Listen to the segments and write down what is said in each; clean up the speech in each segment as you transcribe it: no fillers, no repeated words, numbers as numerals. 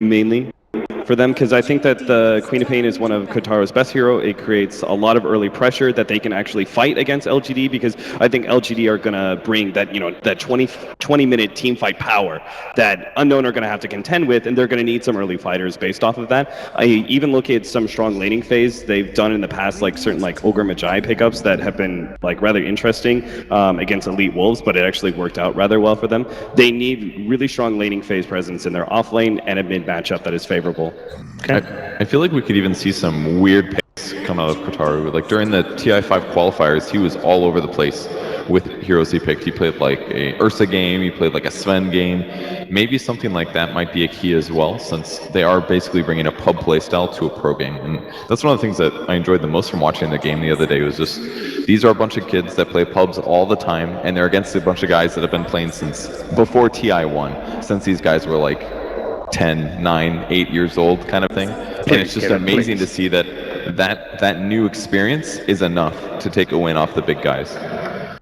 mainly for them, because I think that the Queen of Pain is one of Kotaro's best hero. It creates a lot of early pressure that they can actually fight against LGD, because I think LGD are going to bring that, that 20-minute team fight power that Unknown are going to have to contend with, and they're going to need some early fighters based off of that. I even look at some strong laning phase they've done in the past, like certain Ogre Magi pickups that have been rather interesting against Elite Wolves, but it actually worked out rather well for them. They need really strong laning phase presence in their off lane and a mid matchup that is favorable. Okay. I feel like we could even see some weird picks come out of Kotaru. Like during the TI5 qualifiers, he was all over the place with heroes he picked. He played like a Ursa game, he played like a Sven game. Maybe something like that might be a key as well, since they are basically bringing a pub playstyle to a pro game. And that's one of the things that I enjoyed the most from watching the game the other day, was just these are a bunch of kids that play pubs all the time, and they're against a bunch of guys that have been playing since before TI1, since these guys were like 10, 9, 8 years old kind of thing. And it's just amazing to see that new experience is enough to take a win off the big guys.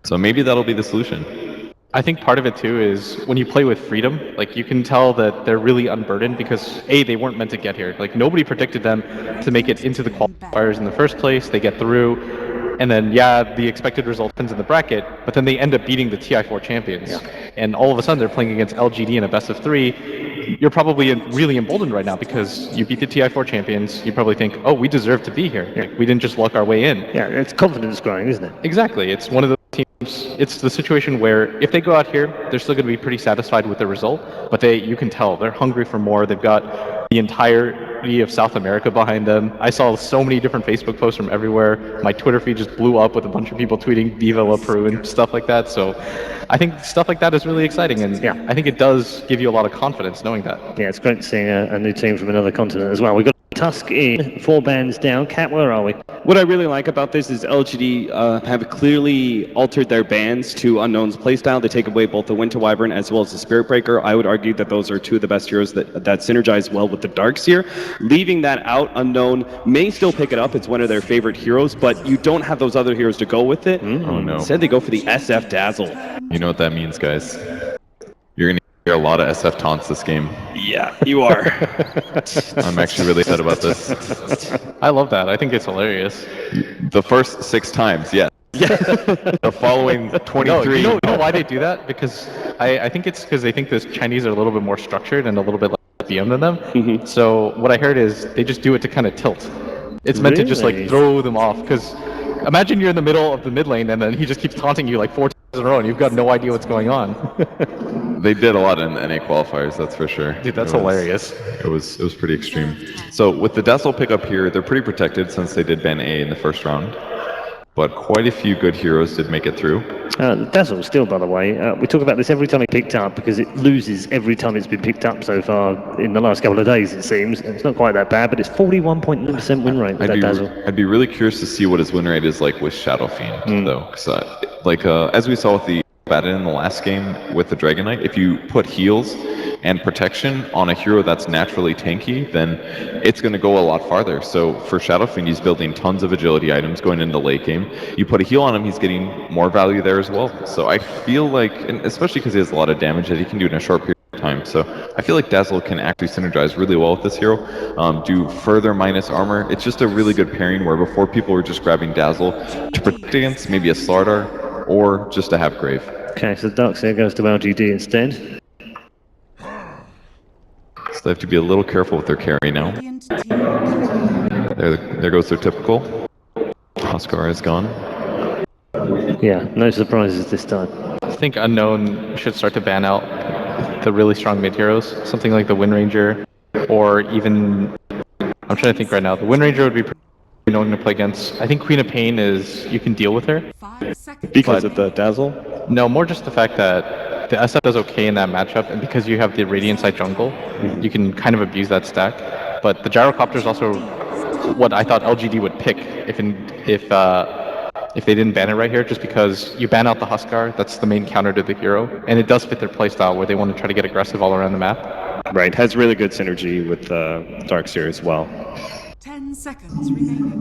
So maybe that'll be the solution. I think part of it too is when you play with freedom, you can tell that they're really unburdened, because they weren't meant to get here. Nobody predicted them to make it into the qualifiers in the first place. They get through, and then the expected result happens in the bracket, but then they end up beating the TI4 champions. And all of a sudden they're playing against LGD in a best of 3. You're probably really emboldened right now because you beat the TI4 champions. You probably think, oh, we deserve to be here. We didn't just luck our way in. Yeah, it's confidence growing, isn't it? Exactly. It's one of those teams. It's the situation where if they go out here, they're still going to be pretty satisfied with the result, but you can tell they're hungry for more. They've got the entirety of South America behind them. I saw so many different Facebook posts from everywhere. My Twitter feed just blew up with a bunch of people tweeting Viva La Peru and stuff like that. So I think stuff like that is really exciting, and I think it does give you a lot of confidence knowing that. Yeah, it's great seeing a new team from another continent as well. We've got Tusk in, 4 bands down. Kat, where are we? What I really like about this is LGD have clearly altered their bans to Unknown's playstyle. They take away both the Winter Wyvern as well as the Spirit Breaker. I would argue that those are two of the best heroes that synergize well with the Darkseer. Leaving that out, Unknown may still pick it up. It's one of their favorite heroes, but you don't have those other heroes to go with it. Oh no. Instead, they go for the SF Dazzle. You know what that means, guys. You're going to hear a lot of SF taunts this game. Yeah, you are. I'm actually really sad about this. I love that. I think it's hilarious. The first 6 times, yes. The following 23. No, you know why they do that? Because I think it's because they think the Chinese are a little bit more structured and a little bit less BM than them. So what I heard is they just do it to kind of tilt. It's meant to just throw them off. Because imagine you're in the middle of the mid lane and then he just keeps taunting you 4 times in a row and you've got no idea what's going on. They did a lot in the NA qualifiers, that's for sure. Dude, that's hilarious. It was pretty extreme. So with the Dazzle pickup here, they're pretty protected since they did ban A in the first round. But quite a few good heroes did make it through. Dazzle still, by the way, we talk about this every time it's picked up, because it loses every time it's been picked up so far in the last couple of days, it seems. It's not quite that bad, but it's 41.9% win rate with that Dazzle. I'd be really curious to see what his win rate is like with Shadow Fiend, though. Because as we saw with the Batten in the last game with the Dragon Knight, if you put heals and protection on a hero that's naturally tanky, then it's going to go a lot farther. So for Shadow Fiend, he's building tons of agility items going into late game. You put a heal on him, he's getting more value there as well. So I feel like, and especially because he has a lot of damage that he can do in a short period of time, so I feel like Dazzle can actually synergize really well with this hero, do further minus armor. It's just a really good pairing where before people were just grabbing Dazzle to protect against maybe a Slardar or just to have Grave. Okay, so Darkseer goes to LGD instead. So they have to be a little careful with their carry now. There goes their typical. Oscar is gone. Yeah, no surprises this time. I think Unknown should start to ban out the really strong mid heroes. Something like the Wind Ranger, or even, I'm trying to think right now, the Wind Ranger would be pretty annoying to play against. I think Queen of Pain is, you can deal with her. Because of the Dazzle? No, more just the fact that the SF does okay in that matchup, and because you have the Radiant side jungle, you can kind of abuse that stack. But the Gyrocopter is also what I thought LGD would pick if they didn't ban it right here, just because you ban out the Huskar, that's the main counter to the hero, and it does fit their playstyle where they want to try to get aggressive all around the map. Right, has really good synergy with Darkseer as well. 10 seconds remaining.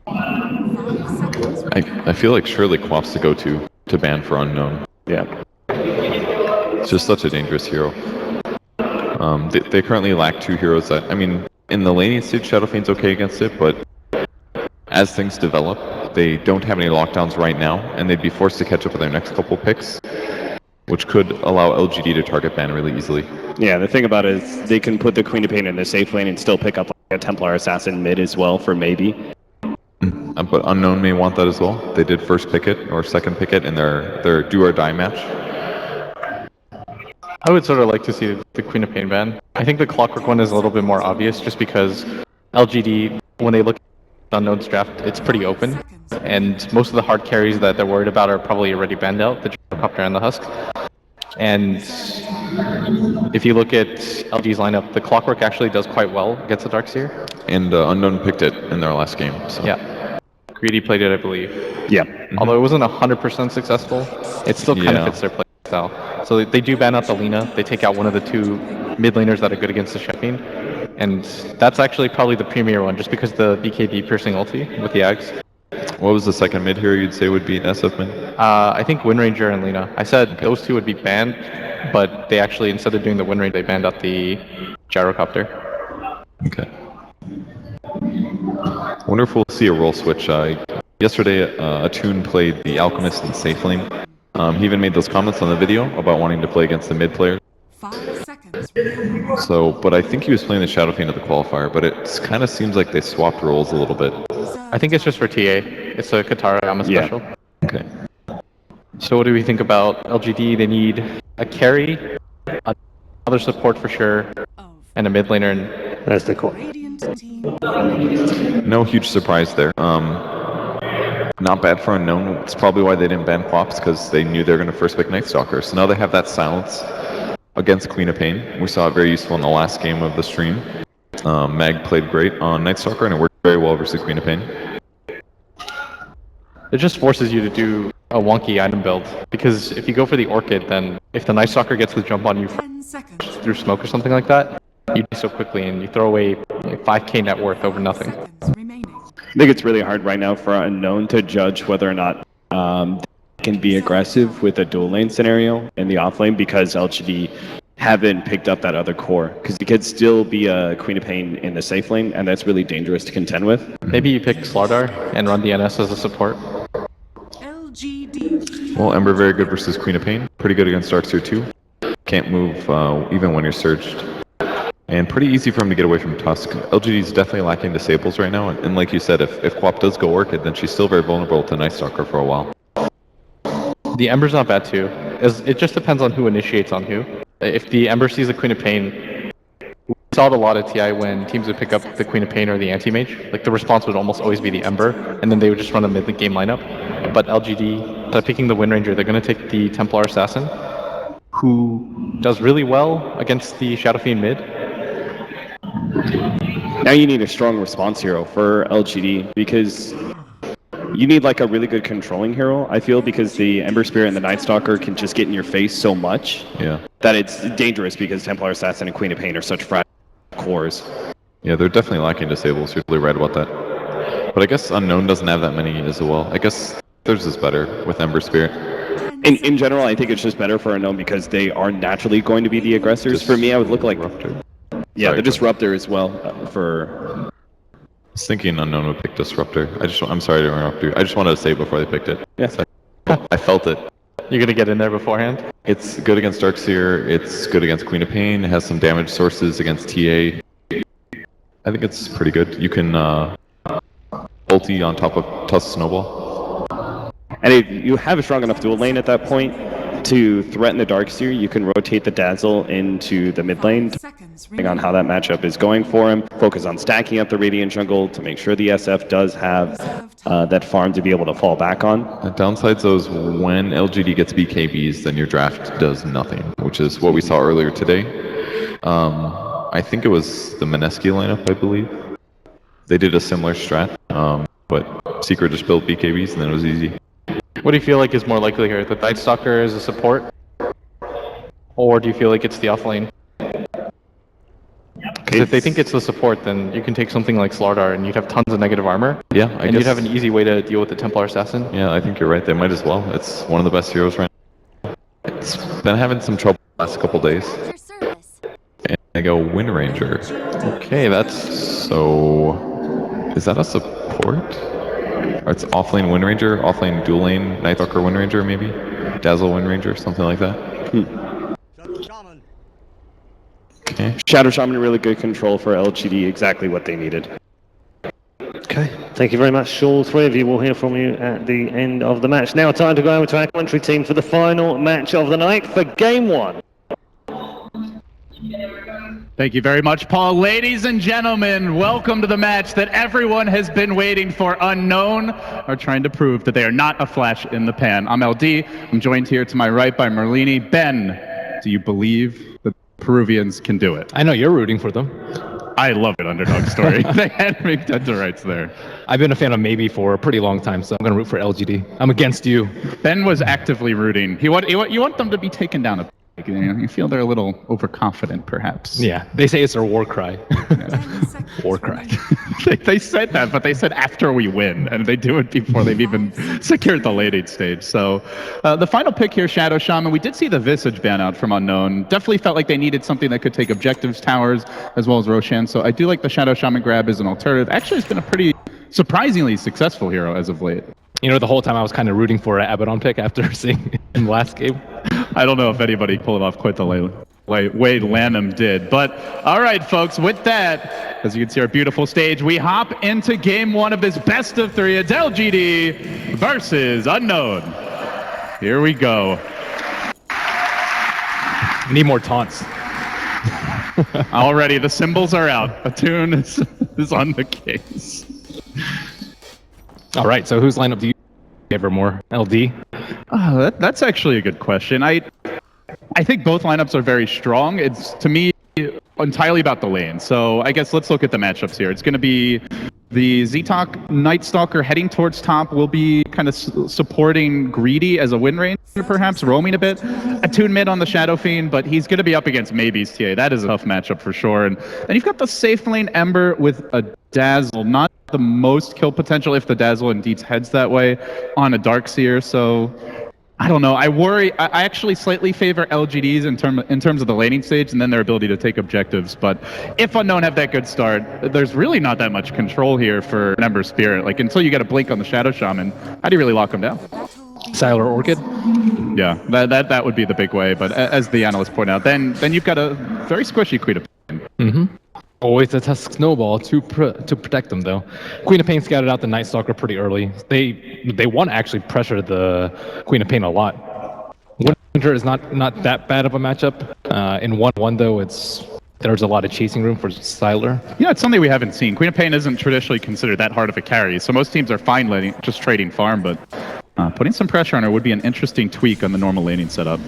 5 seconds remaining. I feel like surely Quap's the go-to to ban for Unknown. Yeah. It's just such a dangerous hero. They currently lack two heroes that, I mean, in the laning stage, Shadow Fiend's okay against it, but as things develop, they don't have any lockdowns right now, and they'd be forced to catch up with their next couple picks, which could allow LGD to target ban really easily. Yeah, the thing about it is they can put the Queen of Pain in the safe lane and still pick up like a Templar Assassin mid as well for maybe. But Unknown may want that as well. They did first pick it, or second pick it in their do or die match. I would sort of like to see the Queen of Pain ban. I think the Clockwork one is a little bit more obvious just because LGD, when they look at Unknown's draft, it's pretty open. And most of the hard carries that they're worried about are probably already banned out, the Gyrocopter and the Husk. And if you look at LG's lineup, the Clockwork actually does quite well against the Darkseer. And Unknown picked it in their last game. So. Yeah. Greedy played it, I believe. Yeah. Although it wasn't 100% successful, it still kind of fits their play style. So they do ban out the Lina. They take out one of the two mid laners that are good against the Sheffin. And that's actually probably the premier one, just because the BKB piercing ulti with the Ags. What was the second mid hero you'd say would be SF mid? I think Windranger and Lina. I said those two would be banned, but they actually, instead of doing the Windranger, they banned out the Gyrocopter. Okay. I wonder if we'll see a role switch. Yesterday, Atune played the Alchemist in safe lane. He even made those comments on the video about wanting to play against the mid players. 5 seconds remaining. So, but I think he was playing the Shadow Fiend at the qualifier, but it kind of seems like they swapped roles a little bit. I think it's just for TA. It's a Katara Yama special. Okay. So what do we think about LGD? They need a carry, another support for sure, and a mid laner. And That's the call. Radiant team. No huge surprise there. Not bad for Unknown. It's probably why they didn't ban Quaps, because they knew they were going to first pick Night Stalker. So now they have that silence against Queen of Pain. We saw it very useful in the last game of the stream. Mag played great on Night Stalker, and it worked very well versus Queen of Pain. it just forces you to do a wonky item build, because if you go for the Orchid, then if the Night Stalker gets the jump on you 10 seconds. through smoke or something like that, you die so quickly and you throw away like 5k net worth over nothing. Seconds remaining. I think it's really hard right now for Unknown to judge whether or not they can be aggressive with a dual lane scenario in the off lane, because LGD haven't picked up that other core, because it could still be a Queen of Pain in the safe lane, and that's really dangerous to contend with. Maybe you pick Slardar and run DNS as a support. LGD. Well, Ember very good versus Queen of Pain. Pretty good against Darkseer too. Can't move even when you're surged. And pretty easy for him to get away from Tusk. LGD is definitely lacking disables right now, and like you said, if Quap does go Orchid, then she's still very vulnerable to Night Stalker for a while. The Ember's not bad too. It just depends on who initiates on who. If the Ember sees the Queen of Pain, we saw it a lot at TI when teams would pick up the Queen of Pain or the Anti-Mage. Like the response would almost always be the Ember, and then they would just run a mid-game lineup. But LGD, instead of picking the Windranger, they're going to take the Templar Assassin, who does really well against the Shadow Fiend mid. Now you need a strong response hero for LGD, because you need like a really good controlling hero, I feel, because the Ember Spirit and the Night Stalker can just get in your face so much that it's dangerous, because Templar Assassin and Queen of Pain are such fragile cores. Yeah, they're definitely lacking disables. You're really right about that. But I guess Unknown doesn't have that many as well. I guess theirs is better with Ember Spirit. In general, I think it's just better for Unknown because they are naturally going to be the aggressors. For me, I would look like Disruptor. Yeah, Sorry, the Disruptor as well for... I was thinking Unknown would pick Disruptor. I'm sorry to interrupt you. I just wanted to say it before they picked it. Yeah. I felt it. You're going to get in there beforehand? It's good against Darkseer. It's good against Queen of Pain. It has some damage sources against TA. I think it's pretty good. You can ulti on top of Tusk Snowball. And if you have a strong enough dual lane at that point to threaten the Darkseer, you can rotate the Dazzle into the mid lane, depending on how that matchup is going for him. Focus on stacking up the Radiant jungle to make sure the SF does have that farm to be able to fall back on. The downsides though is when LGD gets BKBs, then your draft does nothing, which is what we saw earlier today. I think it was the Mineski lineup, I believe. They did a similar strat, but Secret just built BKBs and then it was easy. What do you feel like is more likely here? The Night Stalker as a support? Or do you feel like it's the offlane? Because if they think it's the support, then you can take something like Slardar and you'd have tons of negative armor. Yeah, I and guess. you'd have an easy way to deal with the Templar Assassin. Yeah, I think you're right. They might as well. It's one of the best heroes right now. It's been having some trouble the last couple days. I go Wind Ranger. Okay, that's So, is that a support? Or it's offlane Wind Ranger, offlane dual lane Nightwalker Wind Ranger, maybe? Dazzle Wind Ranger, something like that. Okay. Shadow Shaman, really good control for LGD, exactly what they needed. Okay, thank you very much, all three of you. We'll hear from you at the end of the match. Now time to go over to our commentary team for the final match of the night for Game 1. Thank you very much, Paul. Ladies and gentlemen, welcome to the match that everyone has been waiting for. Unknown are trying to prove that they are not a flash in the pan. I'm LD. I'm joined here to my right by Merlini. Ben, do you believe that the Peruvians can do it? I know you're rooting for them. I love it, underdog story. They had me dead to rights there. I've been a fan of Maybe for a pretty long time, so I'm going to root for LGD. I'm against you. Ben was actively rooting. You want them to be taken down a bit. You feel they're a little overconfident, perhaps. Yeah, they say it's their war cry. 10 seconds War cry. remaining. They said that, but they said after we win, and they do it before they've even secured the late stage. So the final pick here, Shadow Shaman, we did see the Visage ban out from Unknown. Definitely felt like they needed something that could take objectives, towers, as well as Roshan. So I do like the Shadow Shaman grab as an alternative. Actually, it's been a pretty surprisingly successful hero as of late. You know, the whole time I was kind of rooting for an Abaddon pick after seeing him last game. I don't know if anybody pulled it off quite the way Lanham did. But all right, folks, with that, as you can see our beautiful stage, we hop into Game 1 of this best of 3. It's LGD versus Unknown. Here we go. We need more taunts. Already, the symbols are out. Attune is on the case. All right, so whose lineup do you favor more? LD? Oh, that's actually a good question. I think both lineups are very strong. It's, to me, entirely about the lane. So I guess let's look at the matchups here. It's going to be the Ztok Night Stalker heading towards top will be kind of supporting Greedy as a Wind Ranger, perhaps, roaming a bit. Attune mid on the Shadow Fiend, but he's going to be up against Maybe's TA. That is a tough matchup for sure. And then you've got the safe lane Ember with a Dazzle. Not the most kill potential if the Dazzle indeed heads that way on a Darkseer. So I don't know. I worry. I actually slightly favor LGDs in terms of the laning stage and then their ability to take objectives. But if Unknown have that good start, there's really not that much control here for Ember Spirit. Like, until you get a blink on the Shadow Shaman, how do you really lock them down? Siler Orchid? Yeah, that would be the big way. But as the analysts point out, then you've got a very squishy Queen of Pain. Mm-hmm. Always a Tusk Snowball to protect them, though. Queen of Pain scouted out the Night Stalker pretty early. They want to actually pressure the Queen of Pain a lot. Winter is not that bad of a matchup. In 1-1, though, there's a lot of chasing room for Siler. Yeah, it's something we haven't seen. Queen of Pain isn't traditionally considered that hard of a carry, so most teams are fine just trading farm, but putting some pressure on her would be an interesting tweak on the normal laning setup.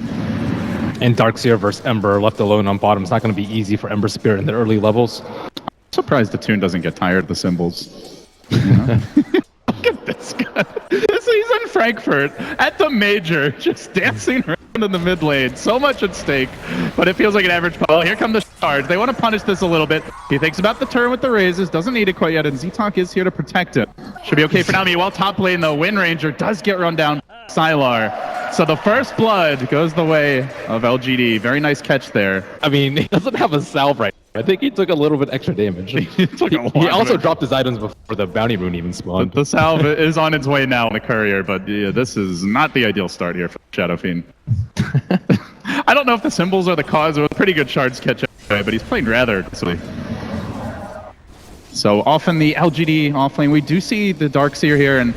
And Darkseer versus Ember left alone on bottom. It's not going to be easy for Ember Spirit in the early levels. I'm surprised Attune doesn't get tired of the symbols. You know? Look at this guy. He's in Frankfurt at the major, just dancing around in the mid lane. So much at stake, but it feels like an average pull. Here come the shards. They want to punish this a little bit. He thinks about the turn with the raises, doesn't need it quite yet, and Ztok is here to protect it. Should be okay for now. Meanwhile, top lane, the Wind Ranger does get run down. Sylar. So the first blood goes the way of LGD. Very nice catch there. I mean, he doesn't have a salve right now. I think he took a little bit extra damage. He also dropped his items before the bounty rune even spawned. The salve is on its way now in the courier, but yeah, this is not the ideal start here for Shadow Fiend. I don't know if the symbols are the cause of a pretty good shards catch up, but he's playing rather aggressively. So often the LGD offlane, we do see the Darkseer here, and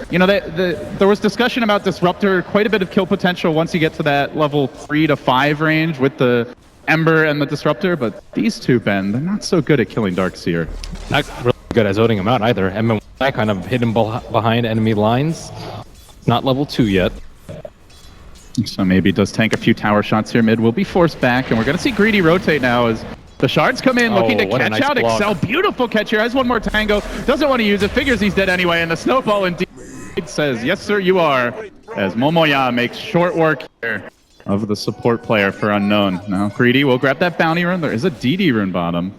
you know, there was discussion about Disruptor, quite a bit of kill potential once you get to that level 3 to 5 range with the Ember and the Disruptor, but these two, Ben, they're not so good at killing Darkseer. Not really good at zoning him out either. I kind of hid him behind enemy lines. Not level 2 yet. So maybe does tank a few tower shots here mid. Will be forced back, and we're going to see Greedy rotate now as the shards come in, looking to catch out Excel. Beautiful catch here. Has one more tango. Doesn't want to use it. Figures he's dead anyway, and the snowball indeed says, yes, sir, you are. As Momoya makes short work here of the support player for Unknown. Now Greedy will grab that bounty rune. There is a DD rune bottom.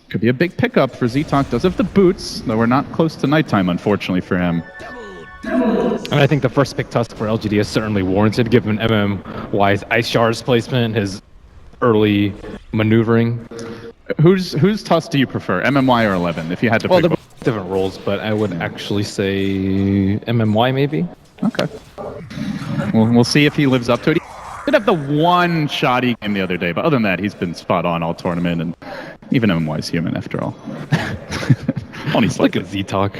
Could be a big pickup for Ztok. Does have the boots, though we're not close to nighttime, unfortunately, for him. And I think the first pick Tusk for LGD is certainly warranted, given MM-wise Ice Shards placement, his early maneuvering. Whose Tusk do you prefer, MMY or 11? If you had to Well, pick they're one. both different roles, but I would actually say MMY maybe. Okay. We'll see if he lives up to it. He did have the one shoddy game the other day, but other than that, he's been spot on all tournament, and even MMY's human after all. Only Look slightly. at Z-Talk.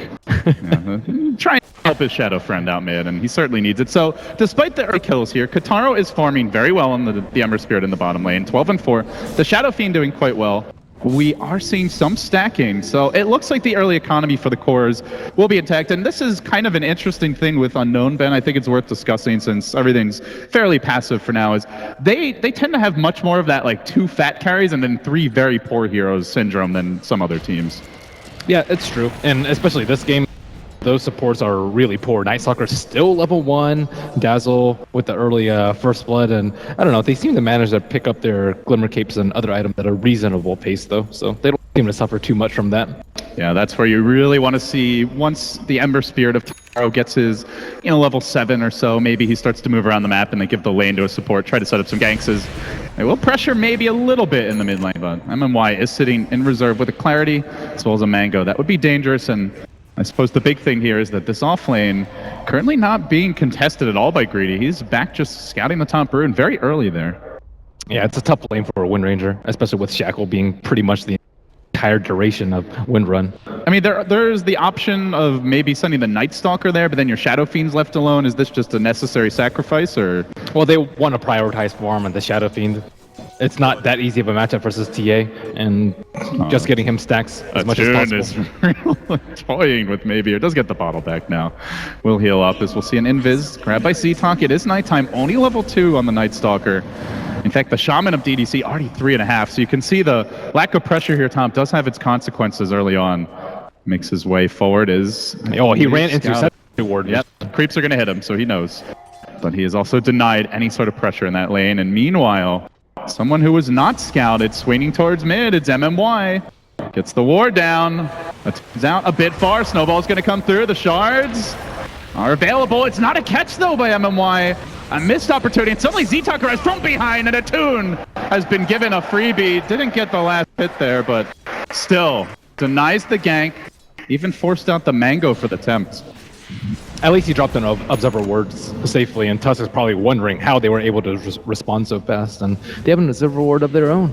Try and help his shadow friend out, man, and he certainly needs it. So, despite the early kills here, Kotaro is farming very well on the Ember Spirit in the bottom lane, 12-4. The Shadow Fiend doing quite well. We are seeing some stacking, so it looks like the early economy for the cores will be intact. And this is kind of an interesting thing with Unknown, Ben. I think it's worth discussing since everything's fairly passive for now. Is they tend to have much more of that like 2 fat carries and then 3 very poor heroes syndrome than some other teams. Yeah, it's true. And especially this game, those supports are really poor. Night Stalker's still level 1, Dazzle with the early First Blood, and I don't know, they seem to manage to pick up their Glimmer Capes and other items at a reasonable pace though, so they don't seem to suffer too much from that. Yeah, that's where you really want to see once the Ember Spirit of Taro gets his, level 7 or so, maybe he starts to move around the map and they give the lane to a support, try to set up some ganks. They will pressure maybe a little bit in the mid lane, but MMY is sitting in reserve with a Clarity as well as a Mango. That would be dangerous, and I suppose the big thing here is that this off lane currently not being contested at all by Greedy. He's back just scouting the top rune very early there. Yeah, it's a tough lane for a Wind Ranger, especially with Shackle being pretty much the entire duration of Wind Run. I mean, there's the option of maybe sending the Night Stalker there, but then your Shadow Fiend's left alone. Is this just a necessary sacrifice, or? Well, they want to prioritize farm and the Shadow Fiend. It's not that easy of a matchup versus TA, and just getting him stacks as much as possible. Is really toying with maybe, or does get the bottle back now. We'll heal up as we'll see an Invis grabbed by Z-Talk. It is nighttime, only level 2 on the Night Stalker. In fact, the Shaman of DDC already 3.5, so you can see the lack of pressure here, Tom, does have its consequences early on. Makes his way forward as... Oh, he ran into Sentry Ward. Yep, creeps are going to hit him, so he knows. But he is also denied any sort of pressure in that lane, and meanwhile, someone who was not scouted, swinging towards mid, it's MMY. Gets the ward down. It's out a bit far. Snowball's going to come through. The shards are available. It's not a catch, though, by MMY. A missed opportunity, and suddenly Z-Talker has from behind, and Attune has been given a freebie. Didn't get the last hit there, but still denies the gank. Even forced out the Mango for the attempt. At least he dropped an Observer Ward safely, and Tusk is probably wondering how they were able to respond so fast, and they have an Observer Ward of their own.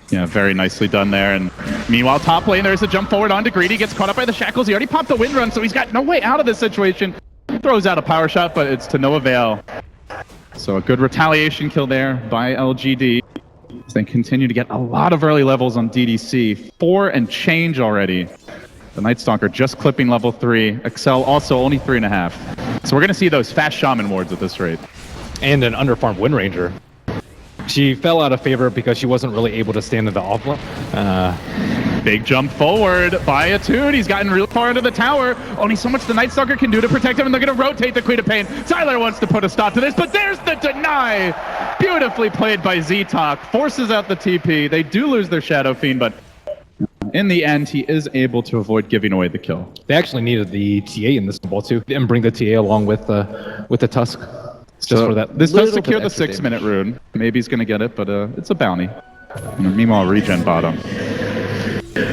Yeah, very nicely done there. And meanwhile, top lane, there's a jump forward onto Greedy, gets caught up by the shackles. He already popped the Wind Run, so he's got no way out of this situation. Throws out a power shot, but it's to no avail. So a good retaliation kill there by LGD. They continue to get a lot of early levels on DDC. 4 and change already. The Night Stalker just clipping level 3. Excel also only 3.5. So we're going to see those fast Shaman wards at this rate. And an underfarmed Wind Ranger. She fell out of favor because she wasn't really able to stand in the offlane. Big jump forward by Attune. He's gotten real far into the tower. Only so much the Night Stalker can do to protect him, and they're going to rotate the Queen of Pain. Tyler wants to put a stop to this, but there's the deny. Beautifully played by Z-Talk. Forces out the TP. They do lose their Shadow Fiend, but in the end, he is able to avoid giving away the kill. They actually needed the TA in this ball too, and bring the TA along with the Tusk. Just for that. This does little secure bit the extra 6-minute rune. Maybe he's going to get it, but it's a bounty. And meanwhile, regen bottom.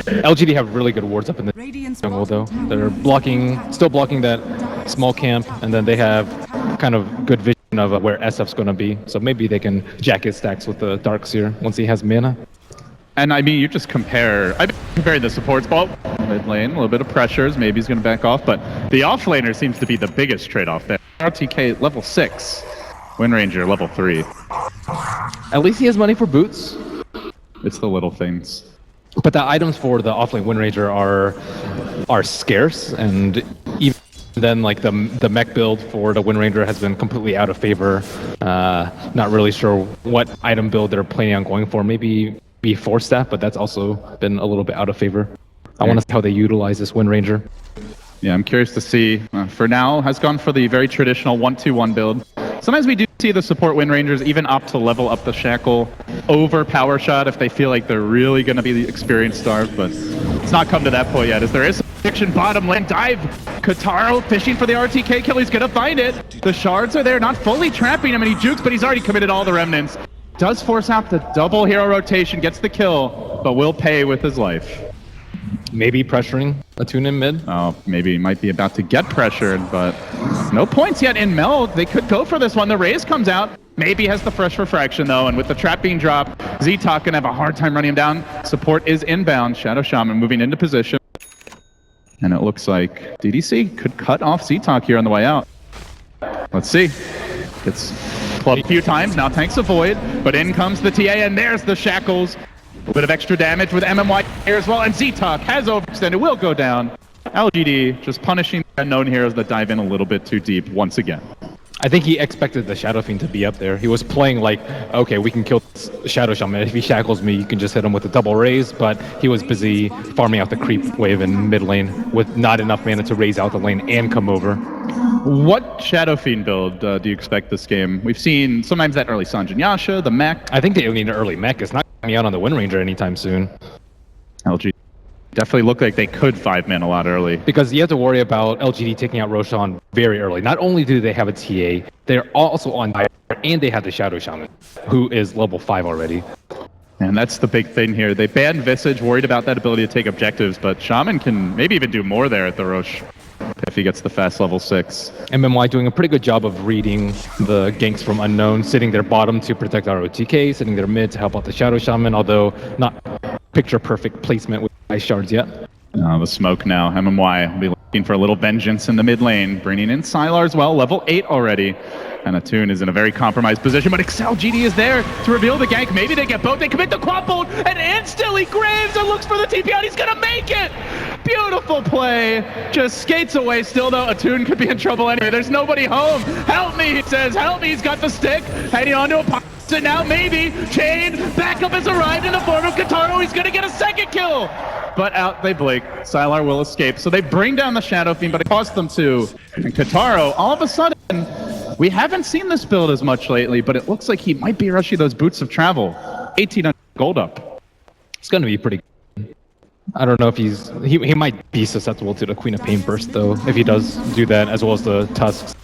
LGD have really good wards up in the Radiant's jungle though. bottom They're tower still blocking that small camp, and then they have kind of good vision of where SF's going to be. So maybe they can jack his stacks with the Darkseer once he has mana. And I mean, you just compare the supports ball. Mid lane, a little bit of pressures. Maybe he's going to back off, but the offlaner seems to be the biggest trade-off there. RTK level 6. Wind Ranger level 3. At least he has money for boots. It's the little things. But the items for the offlane Wind Ranger are scarce, and even then, like the mech build for the Wind Ranger has been completely out of favor. Not really sure what item build they're planning on going for. Maybe be Force Staff, but that's also been a little bit out of favor. I want to see how they utilize this Wind Ranger. Yeah, I'm curious to see. For now, has gone for the very traditional 1-2-1 build. Sometimes we do see the support Wind Rangers even opt to level up the Shackle over Power Shot if they feel like they're really going to be the experience starved, but it's not come to that point yet, as there is a prediction bottom lane dive. Kotaro fishing for the RTK kill. He's going to find it. The shards are there, not fully trapping him, and he jukes, but he's already committed all the remnants. Does force out the double hero rotation, gets the kill, but will pay with his life. Maybe pressuring a tune in mid. Oh, maybe he might be about to get pressured, but no points yet in Meld. They could go for this one. The raise comes out. Maybe has the fresh refraction though, and with the trap being dropped, Z-Talk gonna have a hard time running him down. Support is inbound. Shadow Shaman moving into position. And it looks like DDC could cut off Z-Talk here on the way out. Let's see. It's clubbed a few times, now tanks a void, but in comes the TA, and there's the shackles. A bit of extra damage with MMY here as well, and Z-Talk has overextended, will go down. LGD just punishing the unknown heroes that dive in a little bit too deep once again. I think he expected the Shadow Fiend to be up there. He was playing like, okay, we can kill this Shadow Shaman. If he shackles me, you can just hit him with a double raise, but he was busy farming out the creep wave in mid lane with not enough mana to raise out the lane and come over. What Shadow Fiend build do you expect this game? We've seen sometimes that early Sanjin Yasha, the mech. I think they need an early mech. It's not coming out on the Wind Ranger anytime soon. LG definitely look like they could 5-man a lot early. Because you have to worry about LGD taking out Roshan very early. Not only do they have a TA, they're also on fire, and they have the Shadow Shaman, who is level 5 already. And that's the big thing here. They banned Visage, worried about that ability to take objectives, but Shaman can maybe even do more there at the Rosh if he gets the fast level 6. MMY doing a pretty good job of reading the ganks from Unknown, sitting their bottom to protect our OTK, sitting their mid to help out the Shadow Shaman, although not picture-perfect placement with ice shards yet. The smoke now. MMY will be looking for a little vengeance in the mid lane, bringing in Sylar as well, level 8 already. And Atune is in a very compromised position, but LGD is there to reveal the gank. Maybe they get both. They commit the quad bolt, and instantly Graves and looks for the TP out. He's gonna make it! Beautiful play. Just skates away still though. Atune could be in trouble anyway. There's nobody home. Help me, he says. Help me, he's got the stick. Heading onto a pop. So now maybe Chain backup has arrived in the form of Kataro. He's gonna get a second kill. But out they blink. Sylar will escape. So they bring down the Shadow Fiend, but it costs them too. And Kataro, all of a sudden, we haven't seen this build as much lately, but it looks like he might be rushing those boots of travel. 1800 gold up. It's going to be pretty good. I don't know if he might be susceptible to the Queen of Pain burst though, if he does do that, as well as the tusks.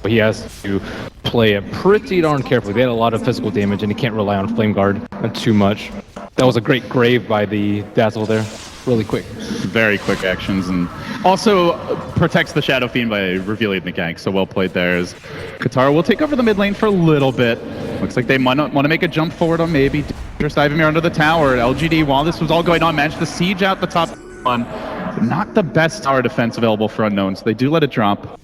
But he has to play it pretty darn carefully. They had a lot of physical damage, and he can't rely on Flame Guard too much. That was a great grave by the Dazzle there. Really quick. Very quick actions, and also protects the Shadow Fiend by revealing the gank, so well played there. As Katara will take over the mid lane for a little bit. Looks like they might want to make a jump forward on maybe Divemir under the tower. LGD, while this was all going on, managed to siege out the top one. Not the best tower defense available for Unknown, so they do let it drop.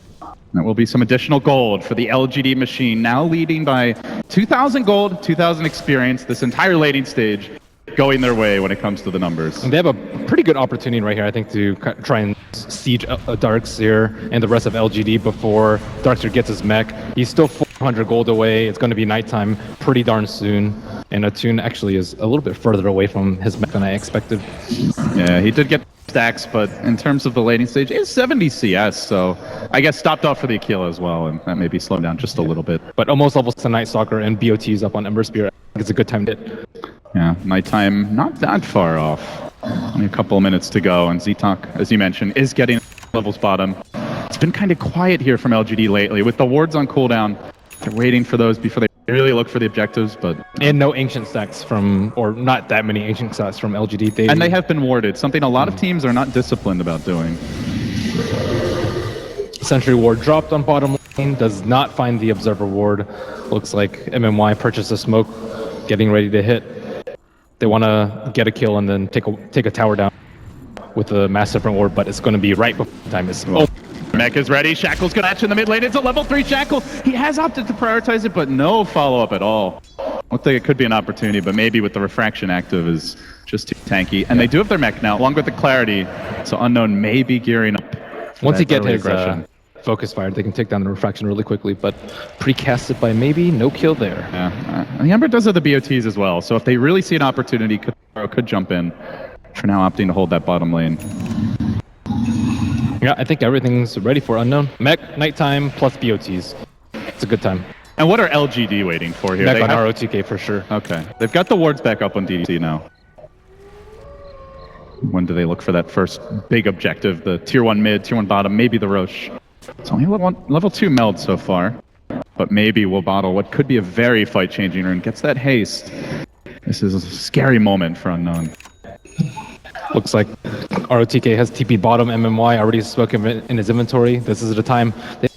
That will be some additional gold for the LGD machine, now leading by 2,000 gold, 2,000 experience, this entire laning stage going their way when it comes to the numbers. And they have a pretty good opportunity right here, I think, to try and siege Darkseer and the rest of LGD before Darkseer gets his mech. He's still 400 gold away. It's going to be nighttime pretty darn soon. And Atune actually is a little bit further away from his mech than I expected. Yeah, he did get stacks, but in terms of the laning stage, it's 70 CS, so I guess stopped off for the Aquila as well, and that maybe slowed down just a little bit. But almost levels to Night Stalker, and BOT is up on Ember Spear. I think it's a good time to hit. Yeah, nighttime not that far off. Only a couple of minutes to go, and Z-Talk, as you mentioned, is getting levels bottom. It's been kind of quiet here from LGD lately, with the wards on cooldown. They're waiting for those before they really look for the objectives, but... And no ancient stacks from, or not that many ancient stacks from LGD. And they have been warded, something a lot of teams are not disciplined about doing. Sentry ward dropped on bottom lane, does not find the observer ward. Looks like MMY purchased a smoke, getting ready to hit. They want to get a kill and then take a tower down with a massive ward, but it's going to be right before the time is... Oh. Mech is ready. Shackle's gonna match in the mid lane. It's a level 3 Shackle. He has opted to prioritize it, but no follow-up at all. I think it could be an opportunity, but maybe with the refraction active is just too tanky. And they do have their mech now, along with the clarity, so Unknown may be gearing up. Once he gets his focus fired, they can take down the refraction really quickly, but precasted by maybe no kill there. Yeah, and the Ember does have the BOTs as well, so if they really see an opportunity, could jump in. For now, opting to hold that bottom lane. Yeah, I think everything's ready for Unknown. Mech, nighttime, plus BOTs. It's a good time. And what are LGD waiting for here? Mech on ROTK for sure. Okay. They've got the wards back up on DDC now. When do they look for that first big objective? The tier 1 mid, tier 1 bottom, maybe the Roche. It's only level 2 meld so far. but maybe will bottle what could be a very fight-changing rune. Gets that haste. This is a scary moment for Unknown. Looks like ROTK has TP bottom. MMY already spoken in his inventory. This is the time. They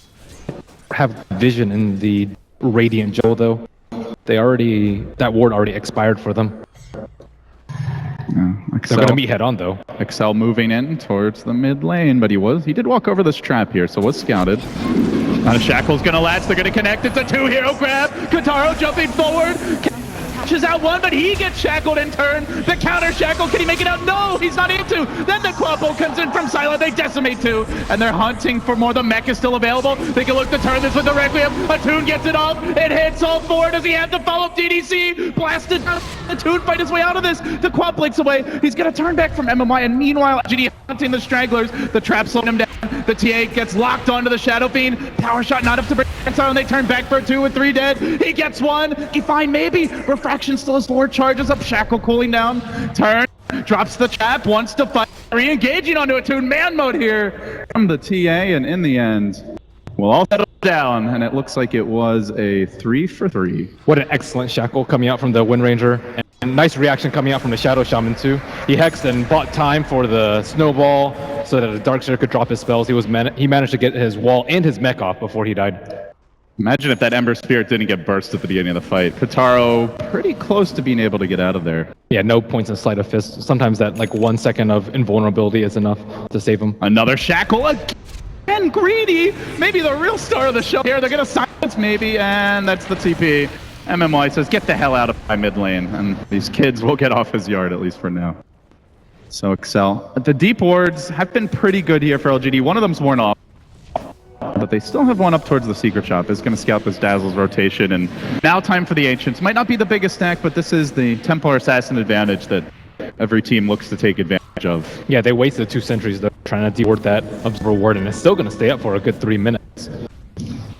have vision in the Radiant Joe though. That ward already expired for them. They're gonna meet head on though. Excel moving in towards the mid lane, but he did walk over this trap here, so was scouted. Shackle's gonna latch, they're gonna connect, it's a 2-hero grab. Kataro jumping forward, catches out one, but he gets shackled in turn. The counter shackle, can he make it out? No, he's not able to. Then the Quapo comes in from Sylar, they decimate two, and they're hunting for more. The mech is still available. They can look to turn this with the Requiem. Attune gets it off, it hits all four. Does he have to follow up DDC? Blasted, Attune fight his way out of this. The Quap blinks away, he's gonna turn back from MMI, and meanwhile, LGD hunting the stragglers. The trap slowing him down. The TA gets locked onto the Shadow Fiend. Power shot not up to break Sylar, and they turn back for 2 with 3 dead. He gets one, he fine maybe. Refraction still has 4, charges up, Shackle cooling down. Turn, drops the trap, wants to fight. Re-engaging onto Attune, man mode here. From the TA, and in the end, we'll all settle down, and it looks like it was a 3 for 3. What an excellent Shackle coming out from the Wind Ranger. And nice reaction coming out from the Shadow Shaman too. He hexed and bought time for the snowball so that the Darkseer could drop his spells. He managed to get his wall and his mech off before he died. Imagine if that Ember Spirit didn't get burst at the beginning of the fight. Kataro pretty close to being able to get out of there. Yeah, no points in Sleight of Fist. Sometimes that like 1 second of invulnerability is enough to save him. Another Shackle again, greedy. Maybe the real star of the show here. They're gonna silence maybe, and that's the TP. MMY says, get the hell out of my mid lane, and these kids will get off his yard, at least for now. So Excel. The deep wards have been pretty good here for LGD. One of them's worn off, but they still have one up towards the secret shop. It's going to scout this Dazzle's rotation, and now time for the Ancients. Might not be the biggest stack, but this is the Templar Assassin advantage that every team looks to take advantage of. Yeah, they wasted 2 sentries though, trying to de-ward that Observer Ward, and it's still going to stay up for a good 3 minutes.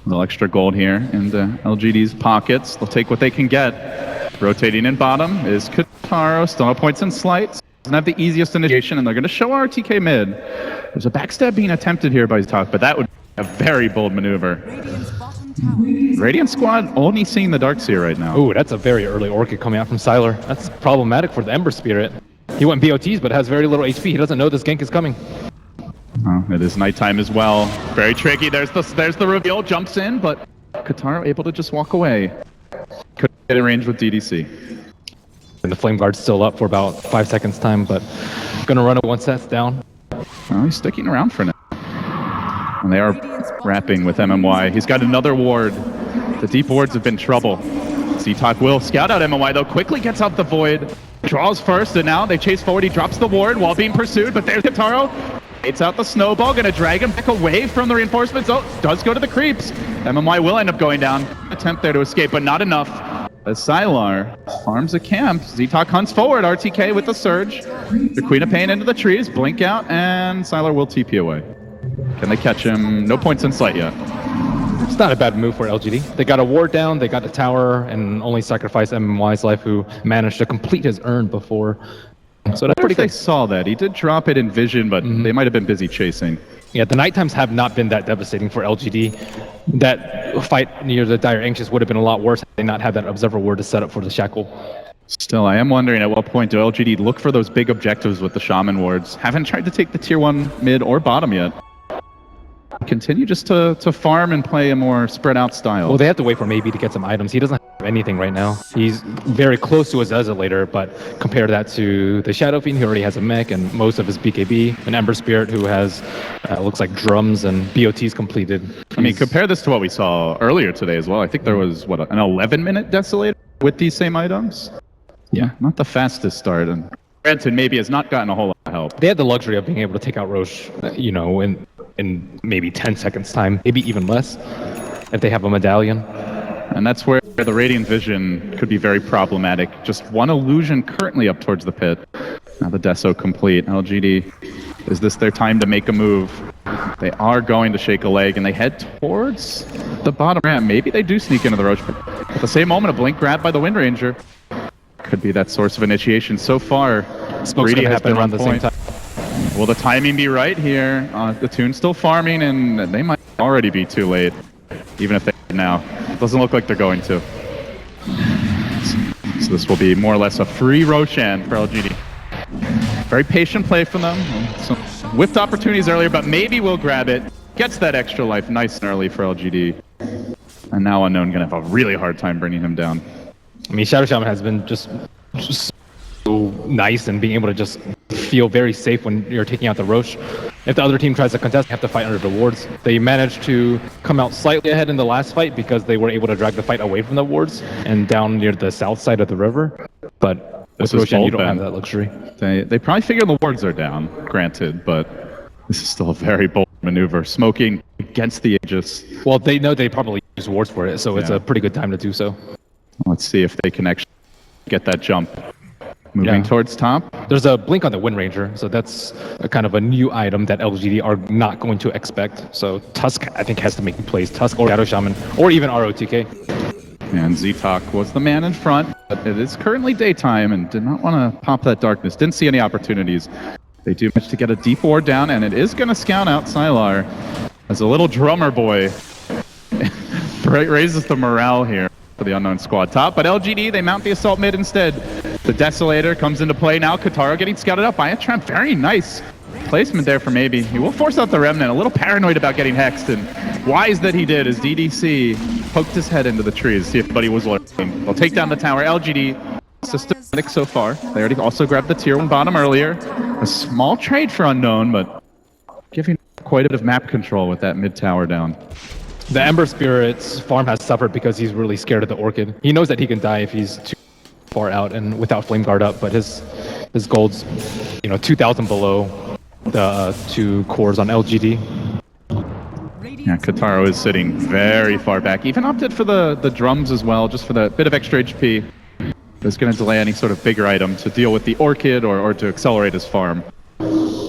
A little extra gold here in LGD's pockets. They'll take what they can get. Rotating in bottom is Kataro. Still no points in slight. Doesn't have the easiest initiation, and they're going to show RTK mid. There's a backstab being attempted here by Talk, but that would be a very bold maneuver. Radiant squad only seeing the Darkseer right now. Ooh, that's a very early Orchid coming out from Sylar. That's problematic for the Ember Spirit. He went BOTs, but has very little HP. He doesn't know this gank is coming. Oh, it is nighttime as well. Very tricky. There's the reveal. Jumps in, but Kataro able to just walk away. Could get in range with DDC. And the Flame Guard's still up for about 5 seconds time, but gonna run it once that's down. Well, he's sticking around for now. And they are wrapping with MMY. He's got another ward. The deep wards have been trouble. Z-Talk will scout out MMY though. Quickly gets out the Void. Draws first, and now they chase forward. He drops the ward while being pursued, but there's Kataro. It's out the snowball, gonna drag him back away from the reinforcements. Oh, does go to the creeps. MMY will end up going down. Attempt there to escape, but not enough. As Sylar farms a camp, Z-Talk hunts forward. RTK with the surge. The Queen of Pain into the trees, blink out, and Sylar will TP away. Can they catch him? No points in sight yet. It's not a bad move for LGD. They got a ward down, they got the tower, and only sacrificed MMY's life, who managed to complete his urn before. So that's pretty good. They saw that. He did drop it in vision, but they might have been busy chasing. Yeah, the night times have not been that devastating for LGD. That fight near the Dire Anxious would have been a lot worse had they not had that Observer Ward to set up for the Shackle. Still, I am wondering at what point do LGD look for those big objectives with the Shaman wards. Haven't tried to take the tier 1 mid or bottom yet. Continue just to farm and play a more spread out style. Well, they have to wait for maybe to get some items. He doesn't have anything right now. He's very close to his Desolator, but compare that to the Shadow Fiend, who already has a mech and most of his BKB, an Ember Spirit who has, looks like drums and BOTs completed. I mean, compare this to what we saw earlier today as well. I think there was, what, an 11-minute Desolator with these same items? Yeah, not the fastest start. And granted, maybe has not gotten a whole lot of help. They had the luxury of being able to take out Roche, you know, in maybe 10 seconds time, maybe even less, if they have a medallion. And that's where the Radiant Vision could be very problematic. Just one illusion currently up towards the pit. Now the Deso complete. LGD, is this their time to make a move? They are going to shake a leg, and they head towards the bottom ramp. Maybe they do sneak into the Roche, but at the same moment, a blink grab by the Wind Ranger. Could be that source of initiation. So far, Smoke's gonna happen around the same time. Will the timing be right here? The Toon's still farming, and they might already be too late. even if they now. It doesn't look like they're going to. So this will be more or less a free Roshan for LGD. Very patient play from them. Some whipped opportunities earlier, but maybe we'll grab it. Gets that extra life nice and early for LGD. And now Unknown gonna have a really hard time bringing him down. I mean, Shadow Shaman has been just so nice and being able to just feel very safe when you're taking out the Roche. If the other team tries to contest, they have to fight under the wards. They managed to come out slightly ahead in the last fight because they were able to drag the fight away from the wards and down near the south side of the river. But with Roshan, you don't have that luxury. They probably figure the wards are down, granted, but this is still a very bold maneuver. Smoking against the Aegis. Well, they know they probably use wards for it, so it's a pretty good time to do so. Let's see if they can actually get that jump. Moving towards top. There's a blink on the Wind Ranger, so that's a kind of a new item that LGD are not going to expect. So Tusk, I think, has to make plays. Tusk or Shadow Shaman, or even ROTK. And Z-Talk was the man in front, but it is currently daytime and did not want to pop that darkness. Didn't see any opportunities. They do manage to get a deep ward down, and it is going to scout out Sylar as a little drummer boy. Raises the morale here for the Unknown squad top, but LGD, they mount the assault mid instead. The Desolator comes into play now. Kataro getting scouted up by a Tramp. Very nice placement there for Maybe. He will force out the Remnant. A little paranoid about getting hexed, and wise that he did as DDC poked his head into the trees to see if anybody was lurking. They'll take down the tower. LGD, systematic so far. They already also grabbed the tier 1 bottom earlier. A small trade for Unknown, but giving quite a bit of map control with that mid tower down. The Ember Spirit's farm has suffered because he's really scared of the Orchid. He knows that he can die if he's too far out and without Flame Guard up, but his gold's 2,000 below the 2 cores on LGD. Yeah, Kataro is sitting very far back. Even opted for the drums as well, just for the bit of extra HP. That's going to delay any sort of bigger item to deal with the Orchid or to accelerate his farm.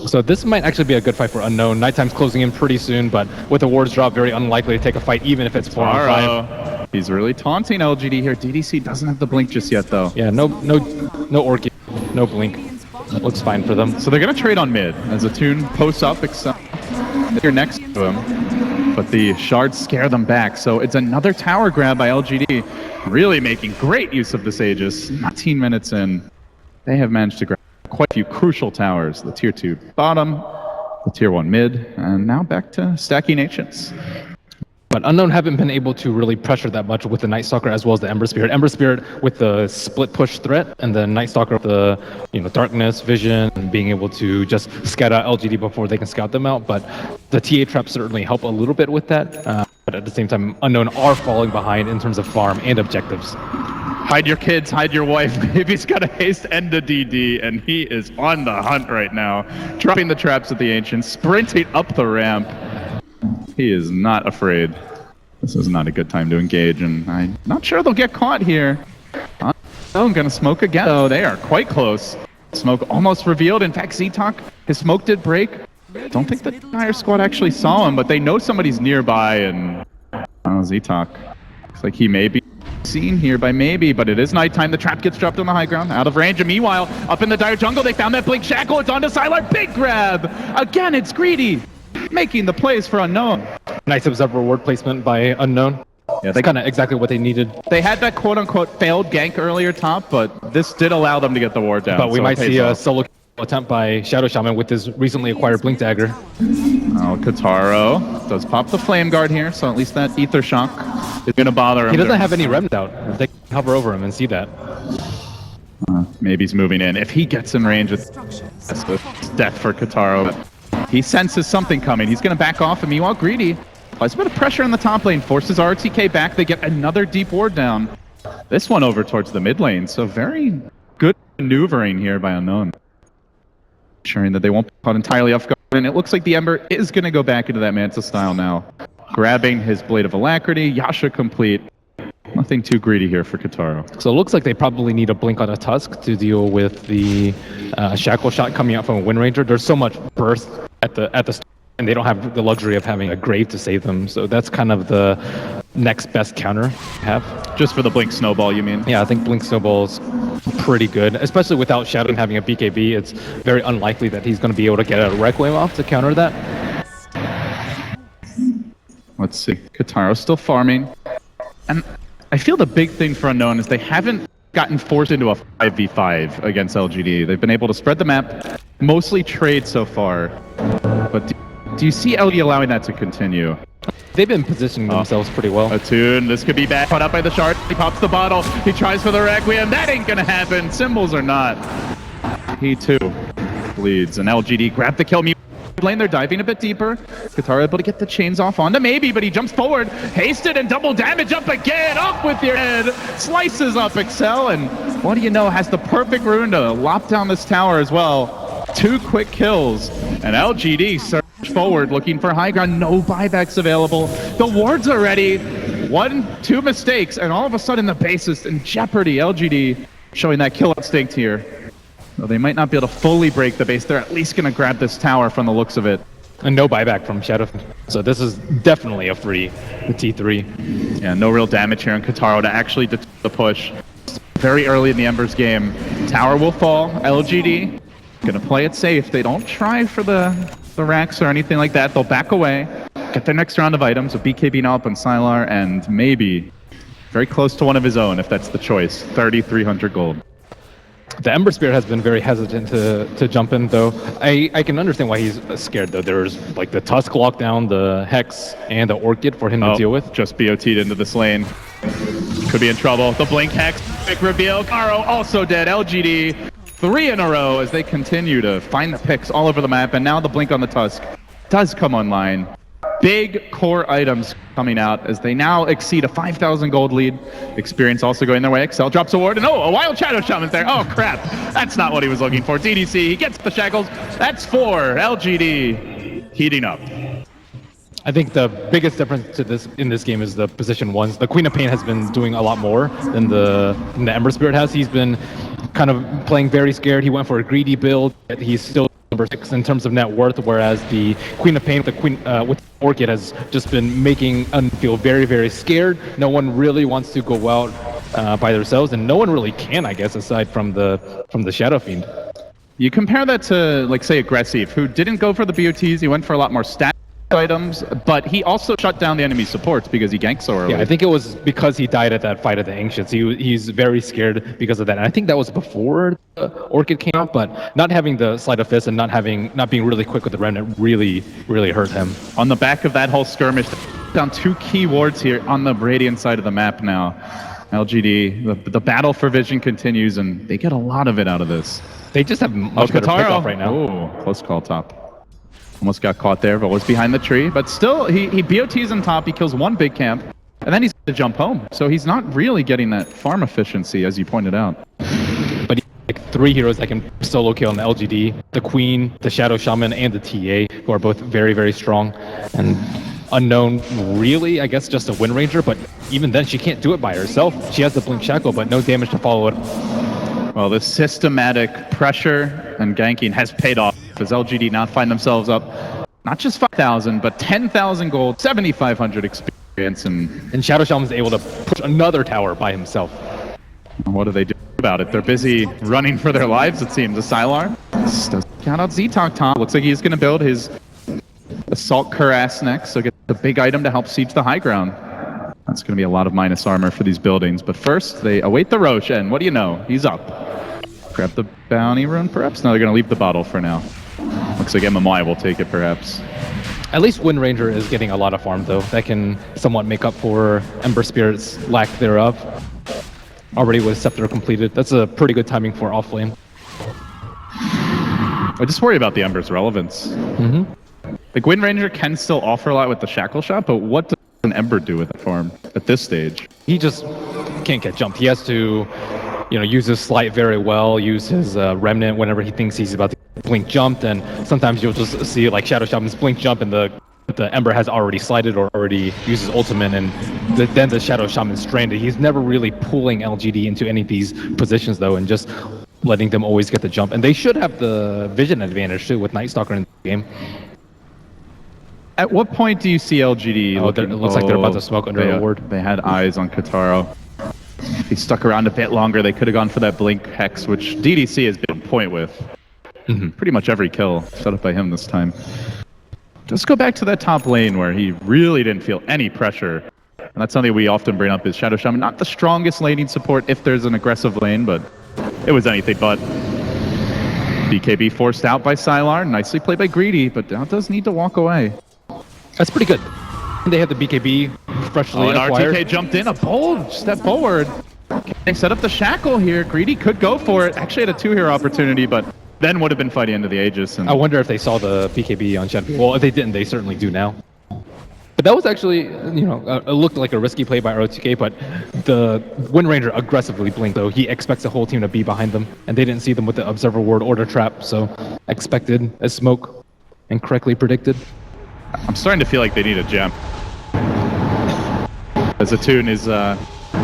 So this might actually be a good fight for Unknown. Nighttime's closing in pretty soon, but with the wards drop, very unlikely to take a fight, even if it's 4-on-5. He's really taunting LGD here. DDC doesn't have the blink just yet, though. Yeah, no Orchid, no blink. That looks fine for them. So they're going to trade on mid as Attune posts up, except they're next to him. But the shards scare them back. So it's another tower grab by LGD. Really making great use of this Aegis. 19 minutes in, they have managed to grab quite a few crucial towers. The tier 2 bottom, the tier 1 mid, and now back to stacking ancients. But Unknown haven't been able to really pressure that much with the Night Stalker as well as the Ember Spirit. Ember Spirit with the split push threat, and the Night Stalker with the darkness, vision, and being able to just scout out LGD before they can scout them out. But the TA traps certainly help a little bit with that. But at the same time, Unknown are falling behind in terms of farm and objectives. Hide your kids, hide your wife. Maybe's got a haste and a DD, and he is on the hunt right now. Dropping the traps at the Ancient, sprinting up the ramp. He is not afraid. This is not a good time to engage, and I'm not sure they'll get caught here. I'm gonna smoke again. Oh, they are quite close. Smoke almost revealed. In fact, Z-Talk, his smoke did break. Don't think the entire squad actually saw him, but they know somebody's nearby, and Z-Talk looks like he may be seen here by Maybe, but it is nighttime. The trap gets dropped on the high ground, out of range, and meanwhile, up in the dire jungle, they found that Blink Shackle. It's onto Sylar. Big grab! Again, it's Greedy, making the plays for Unknown. Nice observer ward placement by Unknown. Yeah, that's kind of exactly what they needed. They had that quote-unquote failed gank earlier top, but this did allow them to get the ward down. But we might see a solo attempt by Shadow Shaman with his recently acquired Blink Dagger. Oh, Kataro does pop the Flame Guard here, so at least that Ether Shock is going to bother him. He doesn't have any Remnant out. They can hover over him and see that. Maybe he's moving in. If he gets in range, it's death for Kataro. He senses something coming. He's going to back off, and meanwhile, Greedy applies a bit of pressure in the top lane, forces RTK back. They get another deep ward down. This one over towards the mid lane, so very good maneuvering here by Unknown. Ensuring that they won't be caught entirely off guard, and it looks like the Ember is going to go back into that Manta style now. Grabbing his Blade of Alacrity, Yasha complete. Nothing too greedy here for Kataro. So it looks like they probably need a blink on a Tusk to deal with the Shackle Shot coming out from a Wind Ranger. There's so much burst at the start, and they don't have the luxury of having a Grave to save them. So that's kind of the next best counter have. Just for the Blink Snowball, you mean? Yeah, I think Blink Snowball is pretty good, especially without Shadow having a BKB. It's very unlikely that he's going to be able to get a Requiem off to counter that. Let's see. Kataro's still farming. And I feel the big thing for Unknown is they haven't gotten forced into a 5v5 against LGD. They've been able to spread the map, mostly trade so far. But do you see LG allowing that to continue? They've been positioning themselves pretty well. Attune, this could be bad. Caught up by the shard. He pops the bottle. He tries for the Requiem. That ain't gonna happen. Symbols or not. He too bleeds. And LGD grab the kill. Lane, they're diving a bit deeper. Katara able to get the chains off onto maybe, but he jumps forward. Hasted and double damage up again. Up with your head. Slices up Excel. And what do you know? Has the perfect rune to lop down this tower as well. 2 quick kills. And LGD surge forward looking for high ground. No buybacks available. The wards are ready. 1, 2 mistakes. And all of a sudden the base is in jeopardy. LGD showing that kill instinct here. So they might not be able to fully break the base. They're at least going to grab this tower from the looks of it. And no buyback from Shadow. So this is definitely a free T3. Yeah, no real damage here on Kataro to actually deter the push. Very early in the Embers game. Tower will fall. LGD going to play it safe. They don't try for the racks or anything like that. They'll back away. Get their next round of items with BKB now up on Sylar and maybe very close to one of his own if that's the choice. 3,300 gold. The Ember Spirit has been very hesitant to jump in, though. I can understand why he's scared, though. There's like the Tusk lockdown, the Hex, and the Orchid for him to deal with. Just BOT'd into this lane. Could be in trouble. The Blink Hex, big reveal. Garo also dead. LGD, 3 in a row as they continue to find the picks all over the map. And now the Blink on the Tusk does come online. Big core items coming out as they now exceed a 5,000 gold lead. Experience also going their way. Excel drops a ward, and a Wild Shadow Shaman's there. Oh crap, that's not what he was looking for. DDC, he gets the shackles. That's 4. LGD heating up. I think the biggest difference to this in this game is the position ones. The Queen of Pain has been doing a lot more than the Ember Spirit has. He's been kind of playing very scared. He went for a greedy build. He's still number 6 in terms of net worth, whereas the Queen of Pain, with Orchid, has just been making Un feel very, very scared. No one really wants to go out by themselves, and no one really can, I guess, aside from the Shadow Fiend. You compare that to, like, say, Aggressive, who didn't go for the BOTs. He went for a lot more stat items, but he also shut down the enemy supports because he ganked so early. Yeah, I think it was because he died at that fight of the Ancients. He's very scared because of that. And I think that was before Orchid came out, but not having the Sleight of Fist and not being really quick with the Remnant really hurt him. On the back of that whole skirmish, down 2 key wards here on the Radiant side of the map now. LGD, the battle for vision continues, and they get a lot of it out of this. They just have much better pickoff right now. Oh, close call top. Almost got caught there, but was behind the tree. But still, he BOTs on top. He kills 1 big camp, and then he's to jump home. So he's not really getting that farm efficiency, as you pointed out. But he like 3 heroes that can solo kill on the LGD: the Queen, the Shadow Shaman, and the TA, who are both very, very strong. And Unknown, really, I guess, just a Wind Ranger. But even then, she can't do it by herself. She has the Blink Shackle, but no damage to follow it. Well, the systematic pressure and ganking has paid off as LGD now find themselves up not just 5,000, but 10,000 gold, 7,500 experience, and Shadow Shaman's able to push another tower by himself. What do they do about it? They're busy running for their lives, it seems. The Sylar does count out Z-Talk Tom. Looks like he's going to build his Assault Cuirass next, so get the big item to help siege the high ground. That's going to be a lot of minus armor for these buildings. But first, they await the Roche, and what do you know? He's up. Grab the bounty rune, perhaps? No, they're going to leave the bottle for now. Looks like MMY will take it, perhaps. At least Wind Ranger is getting a lot of farm, though. That can somewhat make up for Ember Spirit's lack thereof. Already with Scepter completed. That's a pretty good timing for offlane. I just worry about the Ember's relevance. The Wind Ranger can still offer a lot with the Shackle Shot, but what does an Ember do with that farm at this stage? He just can't get jumped. He has to, use his Sleight very well, use his Remnant whenever he thinks he's about to blink jumped, and sometimes you'll just see like Shadow Shaman's blink jump and the Ember has already slighted or already used his ultimate, and then the Shadow Shaman's stranded. He's never really pulling LGD into any of these positions, though, and just letting them always get the jump. And they should have the vision advantage, too, with Night Stalker in the game. At what point do you see LGD? It looks like they're about to smoke under a ward. They had eyes on Kataro. If he stuck around a bit longer, they could have gone for that Blink Hex, which DDC has been on point with. Pretty much every kill set up by him this time. Let's go back to that top lane where he really didn't feel any pressure. And that's something we often bring up is Shadow Shaman. Not the strongest laning support if there's an aggressive lane, but it was anything but. BKB forced out by Sylar. Nicely played by Greedy, but now does need to walk away. That's pretty good. They have the BKB freshly And acquired. RTK jumped in, a bold step forward. They set up the shackle here. Greedy could go for it. Actually had a 2-hero opportunity, but then would have been fighting into the Aegis. And I wonder if they saw the BKB on Shen. Well, if they didn't, they certainly do now. But that was actually, you know, it looked like a risky play by ROTK, but the Wind Ranger aggressively blinked, though. He expects the whole team to be behind them, and they didn't see them with the Observer Ward Order Trap, so expected as smoke and correctly predicted. I'm starting to feel like they need a gem. As Atune is a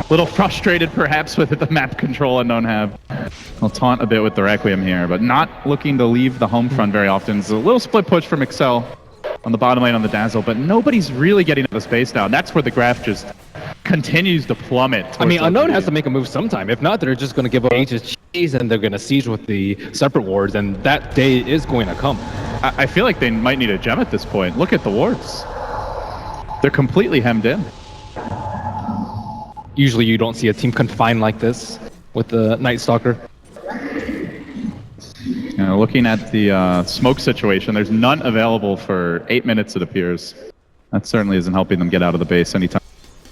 little frustrated, perhaps, with the map control Unknown have. I'll taunt a bit with the Requiem here, but not looking to leave the home front very often. It's a little split push from Excel on the bottom lane on the Dazzle, but nobody's really getting out of space now. That's where the graph just continues to plummet. I mean, towards Unknown LGD. has to make a move sometime. If not, they're just going to give up Aegis cheese, and they're going to siege with the separate wards, and that day is going to come. I feel like they might need a gem at this point. Look at the wards. They're completely hemmed in. Usually you don't see a team confined like this with the Night Stalker. You know, looking at the smoke situation, there's none available for 8 minutes, it appears. That certainly isn't helping them get out of the base anytime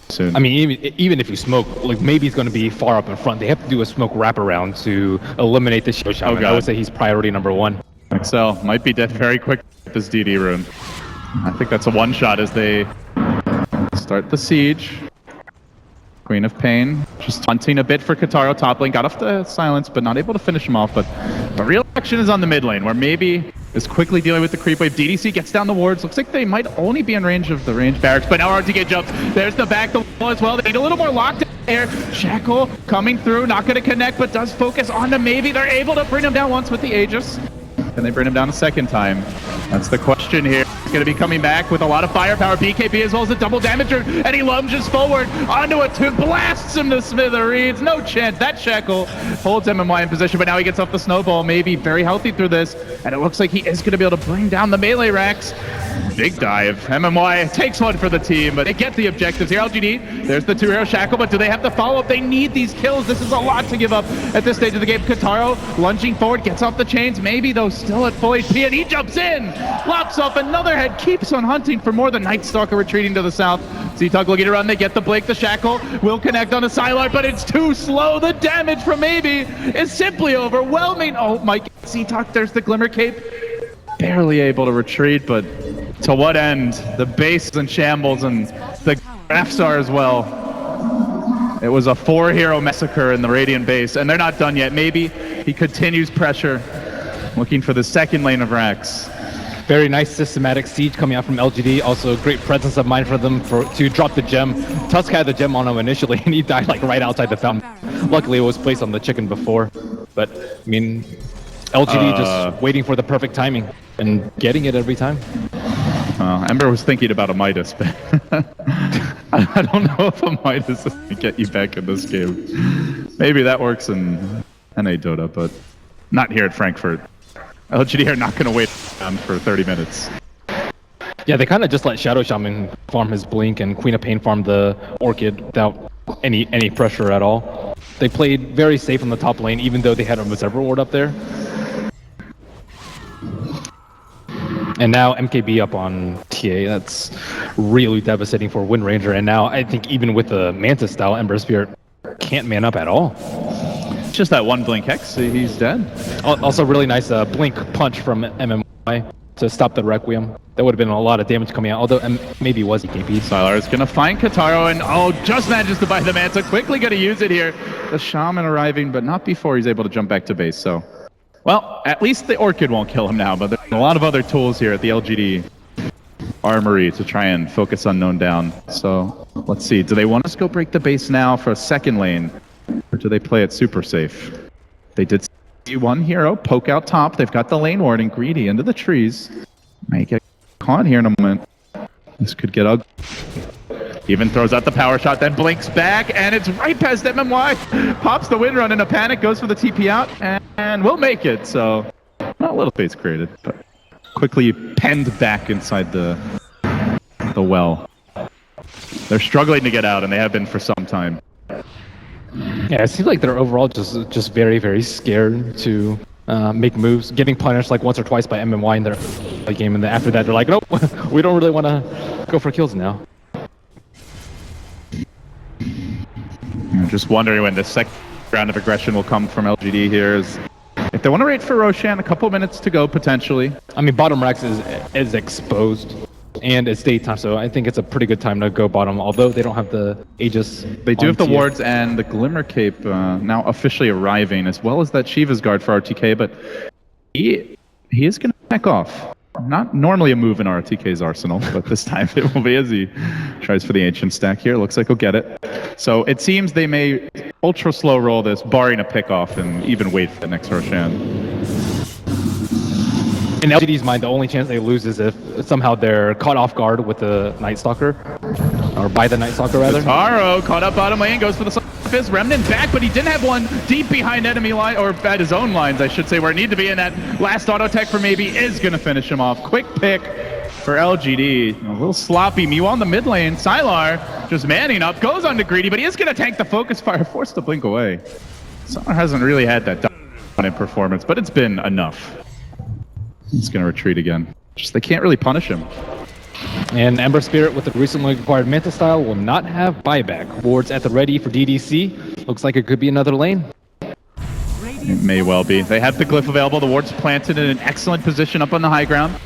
soon. I mean, even if you smoke, like maybe he's going to be far up in front. They have to do a smoke wraparound to eliminate the Shadow Shaman. God. I would say he's priority number 1. Excel might be dead very quick with this DD rune. I think that's a one-shot as they start the siege. Queen of Pain just hunting a bit for Kataro top lane. Got off the silence, but not able to finish him off. But the real action is on the mid lane, where maybe is quickly dealing with the creep wave. DDC gets down the wards. Looks like they might only be in range of the range barracks, but now RTK jumps. There's the back, the wall as well. They need a little more lockdown there. Shackle coming through, not going to connect, but does focus on the maybe. They're able to bring him down once with the Aegis. Can they bring him down a second time? That's the question here. He's going to be coming back with a lot of firepower. BKB as well as a double damager, and he lunges forward onto it to blasts him to smithereens. No chance. That Shackle holds MMY in position, but now he gets off the snowball. Maybe very healthy through this, and it looks like he is going to be able to bring down the melee racks. Big dive. MMY takes one for the team, but they get the objectives here. LGD, there's the 2-hero Shackle, but do they have the follow-up? They need these kills. This is a lot to give up at this stage of the game. Kataro lunging forward, gets off the chains. Maybe, though, still at full HP, and he jumps in. Lops off another head, keeps on hunting for more. The Night Stalker retreating to the south. Z-Tug looking to run. They get the Blake. The Shackle will connect on the Sylar, but it's too slow. The damage from Maybe is simply overwhelming. Oh my God. Z-Tug, there's the Glimmer Cape. Barely able to retreat, but to what end? The base is in shambles, and the graphs are as well. It was a 4-hero massacre in the Radiant base, and they're not done yet. Maybe he continues pressure, looking for the second lane of racks. Very nice systematic siege coming out from LGD. Also, great presence of mind for them to drop the gem. Tusk had the gem on him initially, and he died like right outside the fountain. Luckily, it was placed on the chicken before. But, I mean, LGD just waiting for the perfect timing and getting it every time. Ember was thinking about a Midas, but I don't know if a Midas is going to get you back in this game. Maybe that works in NA Dota, but not here at Frankfurt. LGD are not going to wait for 30 minutes. Yeah, they kind of just let Shadow Shaman farm his Blink and Queen of Pain farm the Orchid without any pressure at all. They played very safe on the top lane, even though they had a Observer Ward up there. And now MKB up on TA. That's really devastating for Wind Ranger. And now I think even with the Manta style, Ember Spirit can't man up at all. It's just that one Blink Hex, he's dead. Also really nice Blink punch from MMY to stop the Requiem. That would have been a lot of damage coming out, although maybe it was EKP. Sylar is going to find Kataro, and just manages to buy the Manta. Quickly going to use it here. The Shaman arriving, but not before he's able to jump back to base, so... Well, at least the Orchid won't kill him now, but there's a lot of other tools here at the LGD Armory to try and focus Unknown down. So, let's see. Do they want us to go break the base now for a second lane? Or do they play it super safe? They did see one hero poke out top. They've got the lane ward and Greedy into the trees. May get caught here in a moment. This could get ugly. Even throws out the power shot, then blinks back, and it's right past MMY. Pops the wind run in a panic, goes for the TP out, and will make it. So, not a little face created, but quickly penned back inside the well. They're struggling to get out, and they have been for some time. Yeah, it seems like they're overall just very, very scared to make moves, getting punished like once or twice by MMY in their game, and then after that they're like, nope, we don't really want to go for kills now. I'm just wondering when the second round of aggression will come from LGD here. If they want to wait for Roshan, a couple minutes to go potentially. I mean, bottom Rex is exposed, and it's daytime, so I think it's a pretty good time to go bottom, although they don't have the Aegis. They do have the wards and the Glimmer Cape now officially arriving, as well as that Shiva's Guard for RTK, but he is going to back off. Not normally a move in RTK's arsenal, but this time it will be as he tries for the Ancient stack here. Looks like he'll get it. So it seems they may ultra slow roll this, barring a pickoff, and even wait for the next Roshan. In LGD's mind, the only chance they lose is if somehow they're caught off guard with the Night Stalker, or by the Night Stalker rather. Taro caught up bottom lane, goes for the Fist. Remnant back, but he didn't have one deep behind enemy line, or at his own lines, I should say, where it needed to be, and that last auto tech for maybe is going to finish him off. Quick pick for LGD. A little sloppy. Mew on the mid lane. Sylar just manning up, goes on to Greedy, but he is going to tank the focus fire, forced to blink away. Sylar hasn't really had that dominant performance, but it's been enough. He's going to retreat again. Just they can't really punish him. And Ember Spirit with the recently acquired Manta Style will not have buyback. Wards at the ready for DDC. Looks like it could be another lane. It may well be. They have the glyph available. The ward's planted in an excellent position up on the high ground.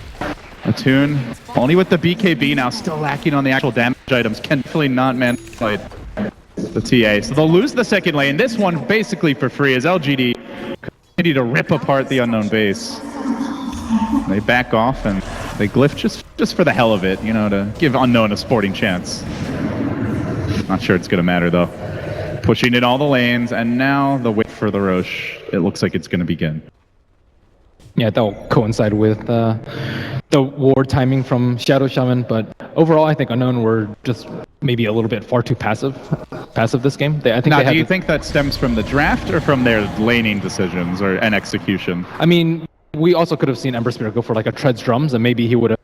Attune, only with the BKB now, still lacking on the actual damage items. Can definitely not man-fight the TA. So they'll lose the second lane. This one basically for free as LGD continue to rip apart the Unknown base. They back off and they glyph just for the hell of it, you know, to give Unknown a sporting chance. Not sure it's going to matter, though. Pushing in all the lanes, and now the wait for the Roche. It looks like it's going to begin. Yeah, that'll coincide with the ward timing from Shadow Shaman, but overall, I think Unknown were just maybe a little bit far too passive this game. I think Now, do you think that stems from the draft or from their laning decisions and execution? I mean, we also could have seen Ember Spirit go for like a Treads Drums, and maybe he would have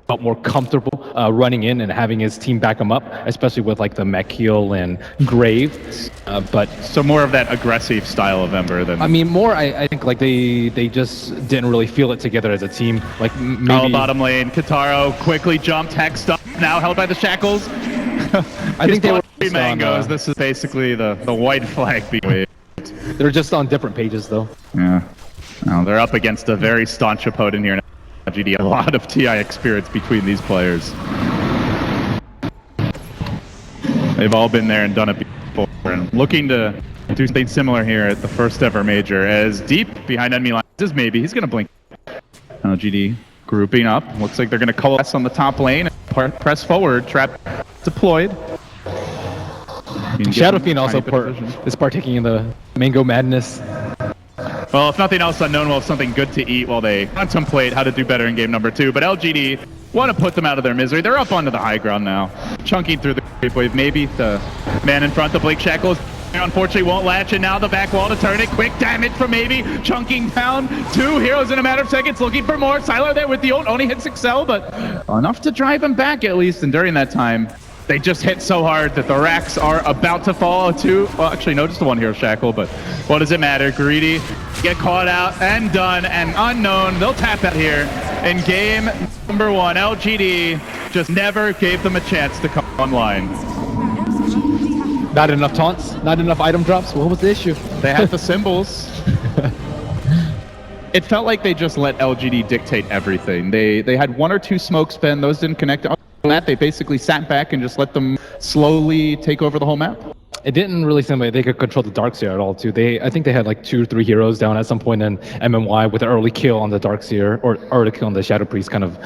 felt more comfortable running in and having his team back him up, especially with like the Mech Heal and Grave. But so more of that aggressive style of Ember than... I mean, more, I think like they just didn't really feel it together as a team. Like maybe... Oh, bottom lane, Kataro quickly jumped, hexed up, now held by the shackles. I think they were mangoes. This is basically the white flag being waved. They're just on different pages though. Yeah. Well, they're up against a very staunch opponent here. LGD, a lot of TI experience between these players. They've all been there and done it before, and looking to do something similar here at the first ever major, as deep behind enemy lines is maybe. He's going to blink. LGD grouping up. Looks like they're going to coalesce on the top lane and press forward. Trap deployed. Shadow Fiend also is partaking in the Mango Madness. Well, if nothing else, Unknown will have something good to eat while they contemplate how to do better in game number 2. But LGD want to put them out of their misery. They're up onto the high ground now, chunking through the creep wave. Maybe the man in front, the Blink Shackles, unfortunately won't latch, and now the back wall to turn it. Quick damage from maybe, chunking down 2 heroes in a matter of seconds, looking for more. Sylar there with the ult, only hits Excel, but enough to drive him back at least. And during that time, they just hit so hard that the racks are about to fall to, well, actually, no, just the 1 hero shackle, but what does it matter? Greedy, get caught out and done, and Unknown, they'll tap out here in game number 1. LGD just never gave them a chance to come online. Not enough taunts, not enough item drops. What was the issue? They had the symbols. It felt like they just let LGD dictate everything. They had 1 or 2 smoke spin, those didn't connect. That they basically sat back and just let them slowly take over the whole map. It didn't really seem like they could control the Darkseer at all, too. I think they had like 2 or 3 heroes down at some point, and MMY with an early kill on the Darkseer, or early kill on the Shadow Priest kind of